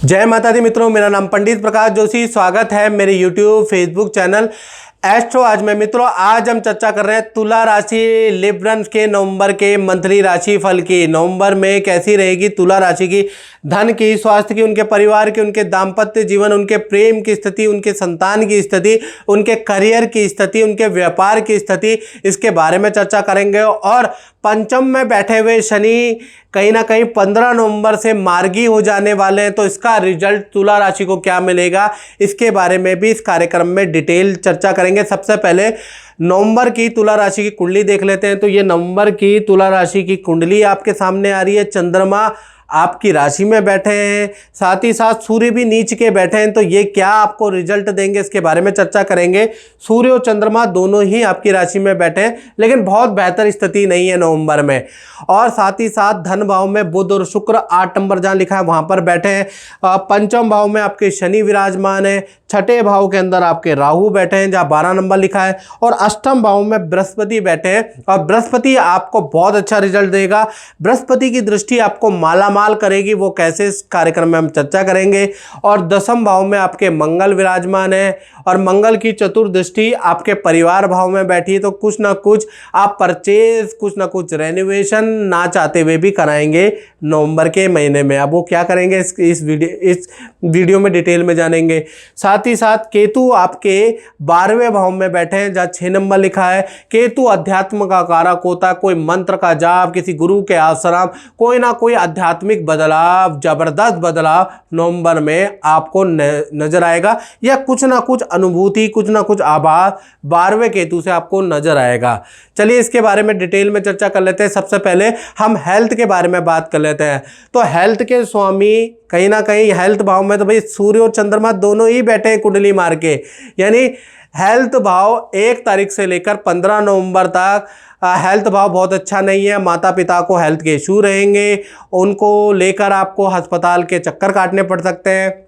जय माता दी मित्रों, मेरा नाम पंडित प्रकाश जोशी। स्वागत है मेरे यूट्यूब फेसबुक चैनल एस्ट्रो आज में। मित्रों, आज हम चर्चा कर रहे हैं तुला राशि लिब्रन के नवंबर के मंथली राशि फल की। नवंबर में कैसी रहेगी तुला राशि की, धन की, स्वास्थ्य की, उनके परिवार की, उनके दाम्पत्य जीवन, उनके प्रेम की स्थिति, उनके संतान की स्थिति, उनके करियर की स्थिति, उनके व्यापार की स्थिति, इसके बारे में चर्चा करेंगे। और पंचम में बैठे हुए शनि कहीं ना कहीं 15 नवंबर से मार्गी हो जाने वाले हैं, तो इसका रिजल्ट तुला राशि को क्या मिलेगा, इसके बारे में भी इस कार्यक्रम में डिटेल चर्चा करेंगे। सबसे पहले नवंबर की तुला राशि की कुंडली देख लेते हैं। तो ये नवंबर की तुला राशि की कुंडली आपके सामने आ रही है। चंद्रमा आपकी राशि में बैठे हैं, साथ ही साथ सूर्य भी नीच के बैठे हैं। तो ये क्या आपको रिजल्ट देंगे, इसके बारे में चर्चा करेंगे। सूर्य और चंद्रमा दोनों ही आपकी राशि में बैठे हैं, लेकिन बहुत बेहतर स्थिति नहीं है नवंबर में। और साथ ही साथ धन भाव में बुध और शुक्र 8 नंबर जहाँ लिखा है वहां पर बैठे हैं। पंचम भाव में आपके शनि विराजमान है। छठे भाव के अंदर आपके राहु बैठे हैं जहाँ 12 नंबर लिखा है। और अष्टम भाव में बृहस्पति बैठे हैं, और बृहस्पति आपको बहुत अच्छा रिजल्ट देगा। बृहस्पति की दृष्टि आपको मालामाल करेगी, वो कैसे, इस कार्यक्रम में हम चर्चा करेंगे। और दसम भाव में आपके मंगल विराजमान है, और मंगल की चतुर्दृष्टि आपके परिवार भाव में बैठी है। तो कुछ ना कुछ आप परचेज, कुछ ना कुछ रेनोवेशन ना चाहते हुए भी कराएंगे नवंबर के महीने में। अब वो क्या करेंगे इस वीडियो में डिटेल में जानेंगे। साथ ही साथ केतु आपके 12वें भाव में बैठे हैं जहाँ 6 नंबर लिखा है। केतु अध्यात्म का कारक होता है। कोई मंत्र का जाप, किसी गुरु के आश्रम, कोई ना कोई आध्यात्मिक बदलाव, जबरदस्त बदलाव नवंबर में आपको नजर आएगा, या कुछ ना कुछ अनुभूति, कुछ ना कुछ आभास 12वें केतु से आपको नजर आएगा। चलिए इसके बारे में डिटेल में चर्चा कर लेते हैं। सबसे पहले हम हेल्थ के बारे में बात कर लेते हैं। तो हेल्थ के स्वामी कहीं ना कहीं हेल्थ भाव में तो भाई सूर्य और चंद्रमा दोनों ही बैठे हैं कुंडली मार के। यानी हेल्थ भाव 1 तारीख से लेकर 15 नवंबर तक हेल्थ भाव बहुत अच्छा नहीं है। माता पिता को हेल्थ के इशू रहेंगे, उनको लेकर आपको अस्पताल के चक्कर काटने पड़ सकते हैं,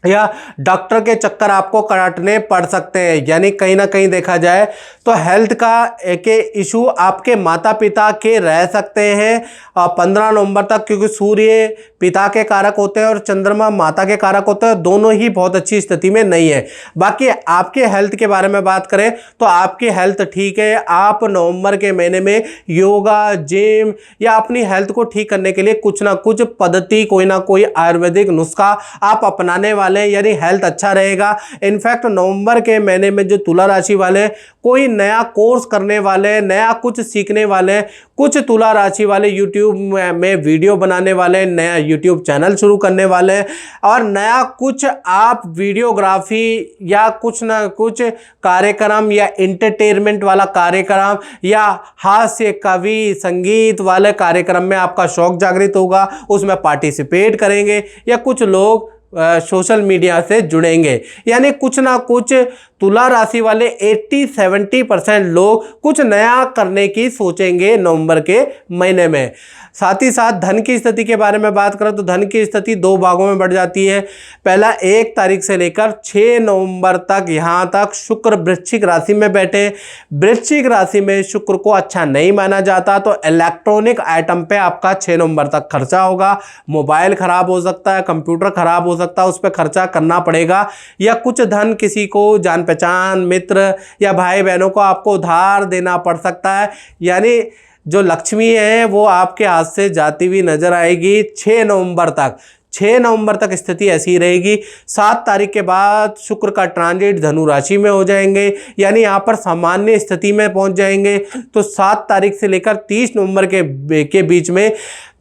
या डॉक्टर के चक्कर आपको काटने पड़ सकते हैं। यानी कहीं ना कहीं देखा जाए तो हेल्थ का के इशू आपके माता पिता के रह सकते हैं 15 नवंबर तक, क्योंकि सूर्य पिता के कारक होते हैं और चंद्रमा माता के कारक होते हैं। दोनों ही बहुत अच्छी स्थिति में नहीं है। बाकी आपके हेल्थ के बारे में बात करें तो आपकी हेल्थ ठीक है। आप नवंबर के महीने में योगा, जिम या अपनी हेल्थ को ठीक करने के लिए कुछ ना कुछ पद्धति, कोई ना कोई आयुर्वेदिक नुस्खा आप अपनाने वाले, यानी हेल्थ अच्छा रहेगा। इनफैक्ट नवंबर के महीने में जो तुला राशि वाले कोई नया कोर्स करने वाले, नया कुछ सीखने वाले, कुछ तुला राशि वाले यूट्यूब में वीडियो बनाने वाले, नया यूट्यूब चैनल शुरू करने वाले, और नया कुछ आप वीडियोग्राफी या कुछ ना कुछ कार्यक्रम या एंटरटेनमेंट वाला कार्यक्रम या हास्य, कवि, संगीत वाले कार्यक्रम में आपका शौक जागृत होगा, उसमें पार्टिसिपेट करेंगे, या कुछ लोग सोशल मीडिया से जुड़ेंगे। यानी कुछ ना कुछ तुला राशि वाले 80-70% लोग कुछ नया करने की सोचेंगे नवंबर के महीने में। साथ ही साथ धन की स्थिति के बारे में बात करें तो धन की स्थिति 2 भागों में बढ़ जाती है। पहला 1 तारीख से लेकर 6 नवंबर तक, यहाँ तक शुक्र वृश्चिक राशि में बैठे। वृश्चिक राशि में शुक्र को अच्छा नहीं माना जाता, तो इलेक्ट्रॉनिक आइटम पे आपका 6 नवंबर तक खर्चा होगा। मोबाइल खराब हो सकता है, कंप्यूटर खराब हो सकता है, उस पर खर्चा करना पड़ेगा, या कुछ धन किसी को जान पहचान, मित्र या भाई बहनों को आपको उधार देना पड़ सकता है। यानी जो लक्ष्मी है वो आपके हाथ से जाती हुई नजर आएगी 6 नवंबर तक। 6 नवंबर तक स्थिति ऐसी रहेगी। 7 तारीख के बाद शुक्र का ट्रांजिट धनु राशि में हो जाएंगे, यानी यहाँ पर सामान्य स्थिति में पहुंच जाएंगे। तो 7 तारीख से लेकर 30 नवंबर के बीच में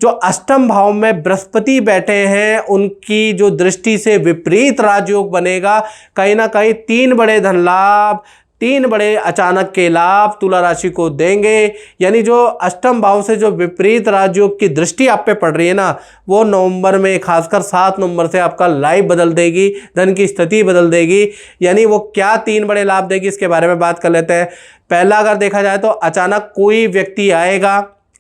जो अष्टम भाव में बृहस्पति बैठे हैं, उनकी जो दृष्टि से विपरीत राजयोग बनेगा। कहीं ना कहीं 3 बड़े धन लाभ, 3 बड़े अचानक के लाभ तुला राशि को देंगे। यानी जो अष्टम भाव से जो विपरीत राजयोग की दृष्टि आप पे पड़ रही है ना, वो नवंबर में खासकर 7 नवंबर से आपका लाइफ बदल देगी, धन की स्थिति बदल देगी। यानी वो क्या 3 बड़े लाभ देगी, इसके बारे में बात कर लेते हैं। पहला अगर देखा जाए तो अचानक कोई व्यक्ति आएगा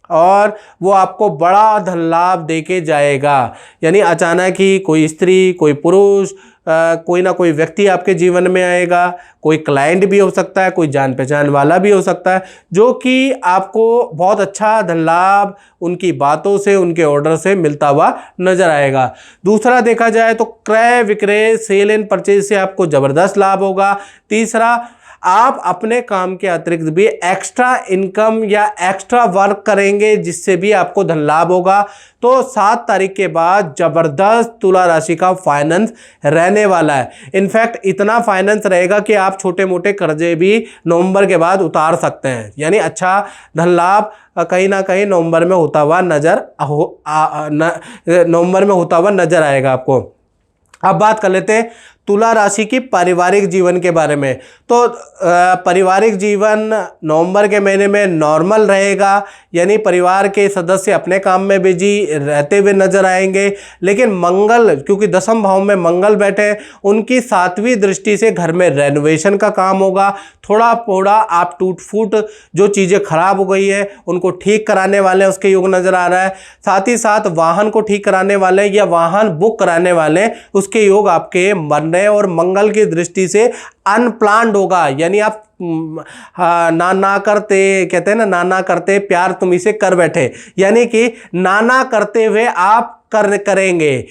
और वो आपको बड़ा धन लाभ देके जाएगा। यानी अचानक ही कोई स्त्री, कोई पुरुष, कोई ना कोई व्यक्ति आपके जीवन में आएगा, कोई क्लाइंट भी हो सकता है, कोई जान पहचान वाला भी हो सकता है, जो कि आपको बहुत अच्छा धन लाभ उनकी बातों से, उनके ऑर्डर से मिलता हुआ नजर आएगा। दूसरा देखा जाए तो क्रय विक्रय, सेल एंड परचेज से आपको जबरदस्त लाभ होगा। तीसरा, आप अपने काम के अतिरिक्त भी एक्स्ट्रा इनकम या एक्स्ट्रा वर्क करेंगे, जिससे भी आपको धन लाभ होगा। तो 7 तारीख के बाद जबरदस्त तुला राशि का फाइनेंस रहने वाला है। इनफैक्ट इतना फाइनेंस रहेगा कि आप छोटे मोटे कर्जे भी नवंबर के बाद उतार सकते हैं, यानी अच्छा धन लाभ कहीं ना कहीं नवंबर में होता हुआ नजर आएगा आपको। अब बात कर लेते हैं तुला राशि की पारिवारिक जीवन के बारे में। तो पारिवारिक जीवन नवंबर के महीने में नॉर्मल रहेगा, यानी परिवार के सदस्य अपने काम में बिजी रहते हुए नजर आएंगे। लेकिन मंगल, क्योंकि 10वें भाव में मंगल बैठे, उनकी 7वीं दृष्टि से घर में रेनोवेशन का काम होगा। थोड़ा थोड़ा आप टूट फूट जो चीज़ें खराब हो गई है उनको ठीक कराने वाले उसके योग नज़र आ रहा है। साथ ही साथ वाहन को ठीक कराने वाले या वाहन बुक कराने वाले उसके योग आपके बनने, और मंगल की दृष्टि से अनप्लान्ड होगा, यानी आप ना करते, कहते हैं ना, ना करते प्यार तुम इसे कर बैठे, यानी कि ना करते हुए आप करेंगे।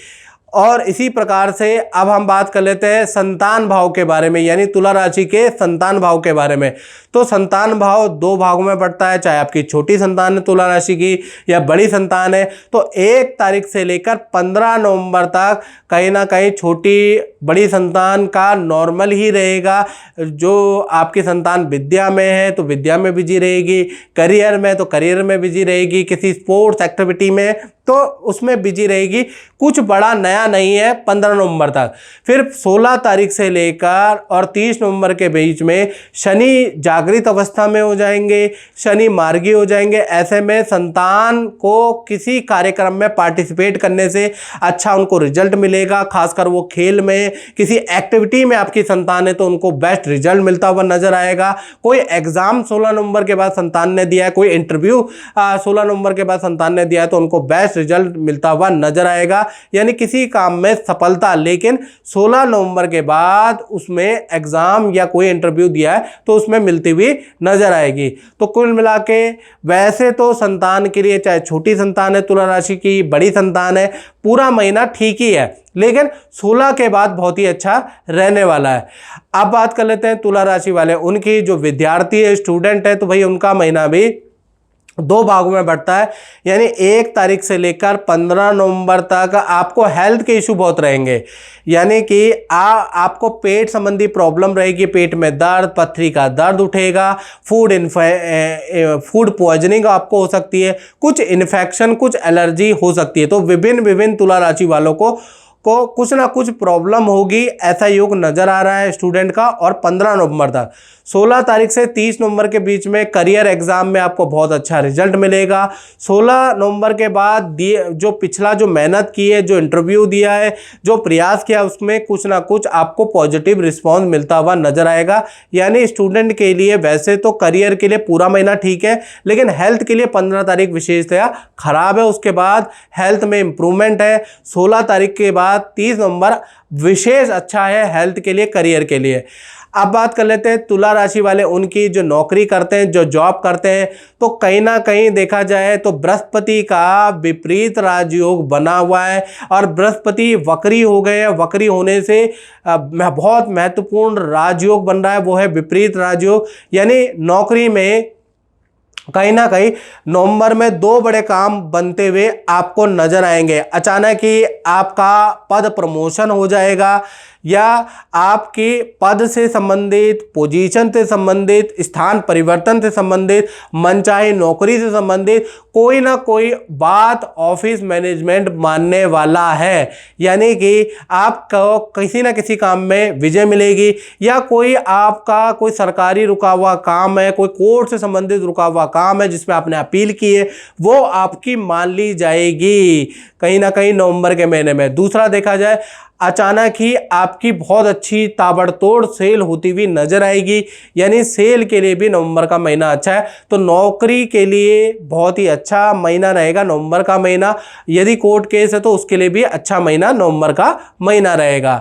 और इसी प्रकार से अब हम बात कर लेते हैं संतान भाव के बारे में, यानी तुला राशि के संतान भाव के बारे में। तो संतान भाव 2 भागों में बढ़ता है, चाहे आपकी छोटी संतान है तुला राशि की या बड़ी संतान है। तो 1 तारीख से लेकर 15 नवंबर तक कहीं ना कहीं छोटी बड़ी संतान का नॉर्मल ही रहेगा। जो आपकी संतान विद्या में है तो विद्या में बिजी रहेगी, करियर में तो करियर में बिजी रहेगी, किसी स्पोर्ट्स एक्टिविटी में तो उसमें बिजी रहेगी। कुछ बड़ा नया नहीं है 15 नवंबर तक। फिर 16 तारीख से लेकर और 30 नवंबर के बीच में शनि जागृत अवस्था में हो जाएंगे, शनि मार्गी हो जाएंगे। ऐसे में संतान को किसी कार्यक्रम में पार्टिसिपेट करने से अच्छा उनको रिजल्ट मिलेगा। खासकर वो खेल में, किसी एक्टिविटी में आपकी संतान है तो उनको बेस्ट रिजल्ट मिलता हुआ नजर आएगा। कोई एग्जाम 16 नवंबर के बाद संतान ने दिया है, कोई इंटरव्यू 16 नवंबर के बाद संतान ने दिया है तो उनको बेस्ट रिजल्ट मिलता हुआ नजर आएगा, यानी किसी काम में सफलता। लेकिन 16 नवंबर के बाद उसमें एग्जाम या कोई इंटरव्यू दिया है तो उसमें मिलती हुई नजर आएगी। तो कुल मिला के वैसे तो संतान के लिए, चाहे छोटी संतान है तुला राशि की, बड़ी संतान है, पूरा महीना ठीक ही है, लेकिन 16 के बाद बहुत ही अच्छा रहने वाला है। अब बात कर लेते हैं तुला राशि वाले उनकी, जो विद्यार्थी है, स्टूडेंट है, तो भाई उनका महीना भी 2 भागों में बढ़ता है, यानी 1 तारीख से लेकर 15 नवंबर तक आपको हेल्थ के इशू बहुत रहेंगे, यानी कि आपको पेट संबंधी प्रॉब्लम रहेगी, पेट में दर्द, पथरी का दर्द उठेगा, फूड पॉइजनिंग आपको हो सकती है, कुछ इन्फेक्शन, कुछ एलर्जी हो सकती है। तो विभिन्न तुला राशि वालों को कुछ ना कुछ प्रॉब्लम होगी, ऐसा योग नजर आ रहा है स्टूडेंट का। और 15 नवंबर तक, 16 तारीख से 30 नवंबर के बीच में करियर एग्जाम में आपको बहुत अच्छा रिजल्ट मिलेगा। 16 नवंबर के बाद जो पिछला जो मेहनत की है, जो इंटरव्यू दिया है, जो प्रयास किया, उसमें कुछ ना कुछ आपको पॉजिटिव रिस्पॉन्स मिलता हुआ नजर आएगा। यानी स्टूडेंट के लिए वैसे तो करियर के लिए पूरा महीना ठीक है, लेकिन हेल्थ के लिए 15 तारीख विशेषतया खराब है, उसके बाद हेल्थ में इंप्रूवमेंट है। 16 तारीख के बाद 30 नवंबर विशेष अच्छा है हेल्थ के लिए, करियर के लिए। अब बात कर लेते हैं तुला राशि वाले उनकी, जो नौकरी करते हैं, जो जॉब करते हैं। तो कहीं ना कहीं देखा जाए तो बृहस्पति का विपरीत राजयोग बना हुआ है और बृहस्पति वक्री हो गए हैं। वक्री होने से बहुत महत्वपूर्ण राजयोग बन रहा है, वो है विपरीत राजयोग, यानी नौकरी में कहीं ना कहीं नवंबर में 2 बड़े काम बनते हुए आपको नजर आएंगे। अचानक ही आपका पद प्रमोशन हो जाएगा, या आपके पद से संबंधित, पोजीशन से संबंधित, स्थान परिवर्तन से संबंधित, मनचाही नौकरी से संबंधित कोई ना कोई बात ऑफिस मैनेजमेंट मानने वाला है, यानी कि आपको किसी ना किसी काम में विजय मिलेगी, या कोई आपका कोई सरकारी रुका हुआ काम है, कोई कोर्ट से संबंधित रुका हुआ काम है जिसमें आपने अपील की है, वो आपकी मान ली जाएगी कहीं ना कहीं नवंबर के महीने में। दूसरा देखा जाए, अचानक ही आपकी बहुत अच्छी ताबड़तोड़ सेल होती हुई नजर आएगी, यानी सेल के लिए भी नवंबर का महीना अच्छा है। तो नौकरी के लिए बहुत ही अच्छा महीना रहेगा नवंबर का महीना। यदि कोर्ट केस है तो उसके लिए भी अच्छा महीना नवंबर का महीना रहेगा।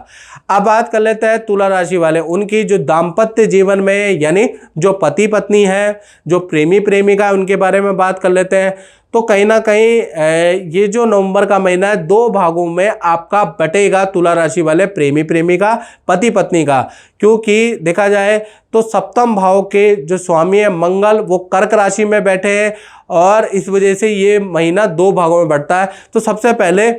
अब बात कर लेते हैं तुला राशि वाले, उनकी जो दाम्पत्य जीवन में यानी जो पति पत्नी है, जो प्रेमी प्रेमिका है, उनके बारे में बात कर लेते हैं। तो कहीं ना कहीं ये जो नवंबर का महीना है 2 भागों में आपका बटेगा तुला राशि वाले प्रेमी प्रेमिका पति पत्नी का, क्योंकि देखा जाए तो सप्तम भाव के जो स्वामी है मंगल वो कर्क राशि में बैठे हैं और इस वजह से ये महीना 2 भागों में बढ़ता है। तो सबसे पहले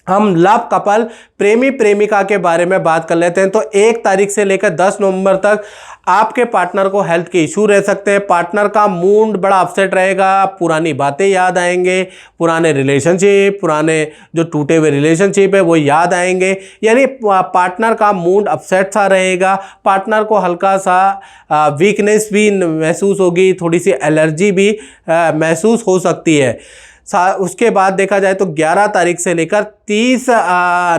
हम लव कपल प्रेमी प्रेमिका के बारे में बात कर लेते हैं। तो 1 तारीख से लेकर 10 नवंबर तक आपके पार्टनर को हेल्थ के इशू रह सकते हैं। पार्टनर का मूड बड़ा अपसेट रहेगा, पुरानी बातें याद आएंगे, पुराने रिलेशनशिप, पुराने जो टूटे हुए रिलेशनशिप है वो याद आएंगे, यानी पार्टनर का मूड अपसेट सा रहेगा। पार्टनर को हल्का सा वीकनेस भी महसूस होगी, थोड़ी सी एलर्जी भी महसूस हो सकती है। उसके बाद देखा जाए तो 11 तारीख से लेकर 30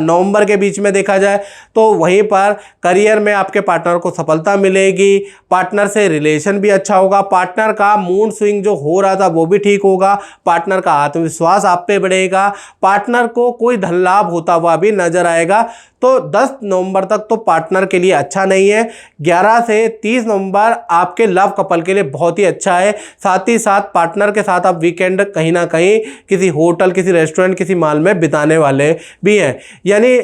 नवंबर के बीच में देखा जाए तो वहीं पर करियर में आपके पार्टनर को सफलता मिलेगी, पार्टनर से रिलेशन भी अच्छा होगा, पार्टनर का मूड स्विंग जो हो रहा था वो भी ठीक होगा, पार्टनर का आत्मविश्वास आप पे बढ़ेगा, पार्टनर को कोई धन लाभ होता हुआ भी नजर आएगा। तो 10 नवंबर तक तो पार्टनर के लिए अच्छा नहीं है। 11 से 30 नवंबर आपके लव कपल के लिए बहुत ही अच्छा है। साथ ही साथ पार्टनर के साथ आप वीकेंड कहीं ना कहीं किसी होटल, किसी रेस्टोरेंट, किसी मॉल में बिताने वाले भी हैं, यानी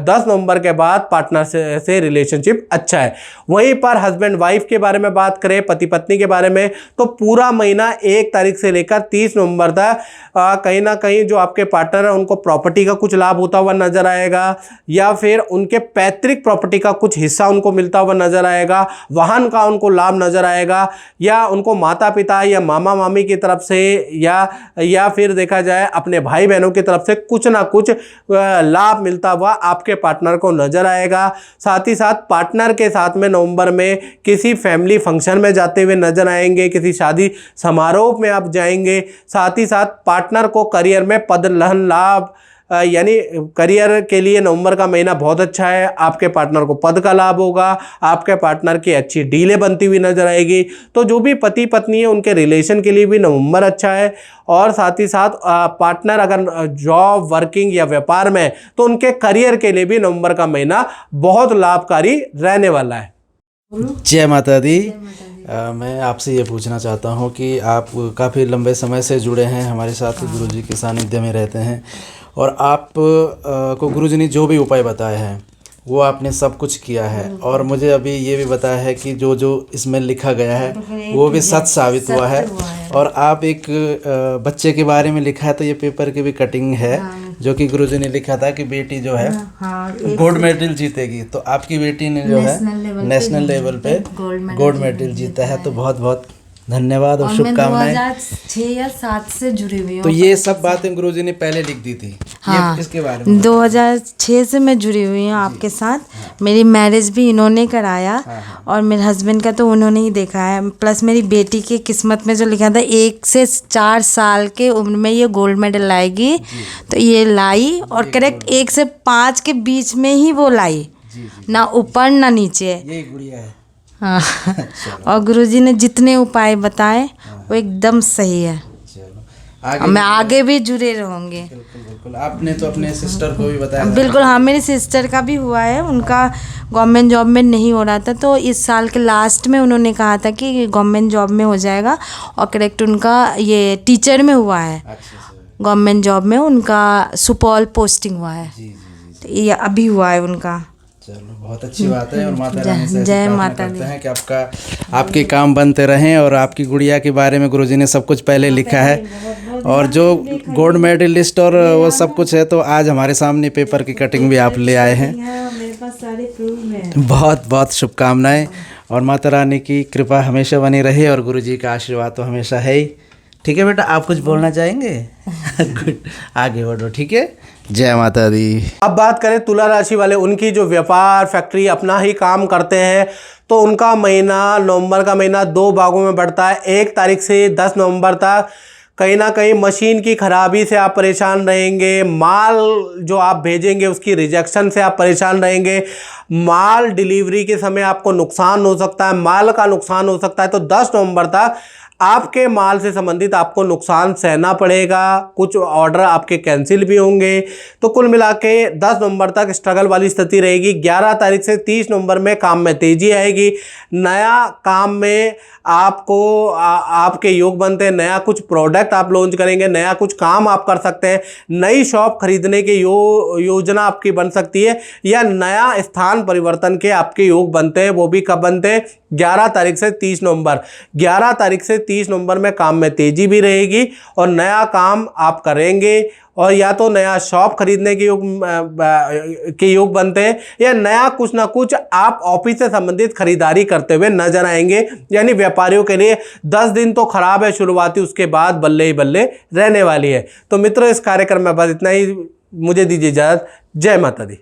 10 नवंबर के बाद पार्टनर से रिलेशनशिप अच्छा है। वहीं पर हस्बैंड वाइफ के बारे में बात करें, पति पत्नी के बारे में, तो पूरा महीना 1 तारीख से लेकर 30 नवंबर तक कहीं ना कहीं जो आपके पार्टनर है उनको प्रॉपर्टी का कुछ लाभ होता हुआ नजर आएगा, या फिर उनके पैतृक प्रॉपर्टी का कुछ हिस्सा उनको मिलता हुआ नजर आएगा, वाहन का उनको लाभ नजर आएगा, या उनको माता पिता या मामा मामी की तरफ से या फिर देखा जाए अपने भाई बहनों की तरफ से कुछ ना कुछ लाभ मिलता हुआ आपके पार्टनर को नजर आएगा। साथ ही साथ पार्टनर के साथ में नवंबर में किसी फैमिली फंक्शन में जाते हुए नजर आएंगे, किसी शादी समारोह में आप जाएंगे। साथ ही साथ पार्टनर को करियर में पद लाभ, यानी करियर के लिए नवंबर का महीना बहुत अच्छा है। आपके पार्टनर को पद का लाभ होगा, आपके पार्टनर की अच्छी डीलें बनती हुई नजर आएगी। तो जो भी पति पत्नी है उनके रिलेशन के लिए भी नवंबर अच्छा है। और साथ ही साथ पार्टनर अगर जॉब, वर्किंग या व्यापार में है तो उनके करियर के लिए भी नवंबर का महीना बहुत लाभकारी रहने वाला है। जय माता दी। मैं आपसे ये पूछना चाहता हूँ कि आप काफ़ी लंबे समय से जुड़े हैं हमारे साथ, गुरुजी के सानिध्य में रहते हैं, और आप को गुरुजी ने जो भी उपाय बताए हैं वो आपने सब कुछ किया है, और मुझे अभी ये भी बताया है कि जो जो इसमें लिखा गया है वो भी सच साबित हुआ है। और आप एक बच्चे के बारे में लिखा है, तो ये पेपर की भी कटिंग है जो कि गुरुजी ने लिखा था कि बेटी जो है गोल्ड मेडल जीतेगी। तो आपकी बेटी ने जो है नेशनल लेवल पे गोल्ड मेडल जीता है। तो बहुत बहुत धन्यवाद और शुभकामनाएं। 2006 या 7 से जुड़ी हुई हूँ। तो ये सब बातें गुरुजी ने पहले लिख दी थी। हाँ, इसके बारे में 2006 से मैं जुड़ी हुई हूँ आपके साथ। मेरी मैरिज भी इन्होंने कराया और मेरे हस्बैंड का तो उन्होंने ही देखा है। प्लस मेरी बेटी की किस्मत में जो लिखा था 1 से 4 साल के उम्र में ये गोल्ड मेडल लाएगी, तो ये लाई, और करेक्ट 1 से 5 के बीच में ही वो लाई, ना ऊपर ना नीचे। यही गुड़िया है। हाँ और गुरुजी ने जितने उपाय बताए वो एकदम सही है। चलो मैं आगे भी जुड़े रहूँगी। बिल्कुल बिल्कुल। आपने तो अपने सिस्टर को भी बताया था। बिल्कुल, हाँ, मेरी सिस्टर का भी हुआ है। उनका गवर्नमेंट जॉब में नहीं हो रहा था, तो इस साल के लास्ट में उन्होंने कहा था कि गवर्नमेंट जॉब में हो जाएगा, और करेक्ट उनका ये टीचर में हुआ है। गवर्नमेंट जॉब में उनका सुपौल पोस्टिंग हुआ है। तो ये अभी हुआ है उनका। चलो बहुत अच्छी बात है। और माता रानी से जय प्रार्थना माता करते हैं कि आपके काम बनते रहें। और आपकी गुड़िया के बारे में गुरुजी ने सब कुछ पहले लिखा है, और जो गोल्ड मेडलिस्ट और वो सब कुछ है, तो आज हमारे सामने पेपर की कटिंग भी आप ले आए हैं। मेरे पास सारे प्रूफ हैं। बहुत बहुत शुभकामनाएं, और माता रानी की कृपा हमेशा बनी रहे, और गुरुजी का आशीर्वाद तो हमेशा है ही। ठीक है बेटा, आप कुछ बोलना चाहेंगे? गुड, आगे बढ़ो। ठीक है, जय माता दी। अब बात करें तुला राशि वाले, उनकी जो व्यापार, फैक्ट्री, अपना ही काम करते हैं, तो उनका महीना, नवंबर का महीना 2 भागों में बढ़ता है। 1 तारीख से 10 नवंबर तक कहीं ना कहीं मशीन की खराबी से आप परेशान रहेंगे, माल जो आप भेजेंगे उसकी रिजेक्शन से आप परेशान रहेंगे, माल डिलीवरी के समय आपको नुकसान हो सकता है, माल का नुकसान हो सकता है। तो 10 नवंबर तक आपके माल से संबंधित आपको नुकसान सहना पड़ेगा, कुछ ऑर्डर आपके कैंसिल भी होंगे। तो कुल मिला के 10 नवंबर तक स्ट्रगल वाली स्थिति रहेगी। 11 तारीख से 30 नवंबर में काम में तेजी आएगी, नया काम में आपको आपके योग बनते हैं, नया कुछ प्रोडक्ट आप लॉन्च करेंगे, नया कुछ काम आप कर सकते हैं, नई शॉप खरीदने की योजना आपकी बन सकती है, या नया स्थान परिवर्तन के आपके योग बनते हैं। वो भी कब बनते हैं? 11 तारीख से 30 नवंबर। 11 तारीख से 30 नवंबर में काम में तेजी भी रहेगी और नया काम आप करेंगे, और या तो नया शॉप खरीदने के योग बनते हैं, या नया कुछ ना कुछ आप ऑफिस से संबंधित खरीदारी करते हुए नजर आएंगे। यानी व्यापारियों के लिए 10 दिन तो खराब है शुरुआती, उसके बाद बल्ले ही बल्ले रहने वाली है। तो मित्रों, इस कार्यक्रम में बस इतना ही। मुझे दीजिए इजाजत। जय माता दी।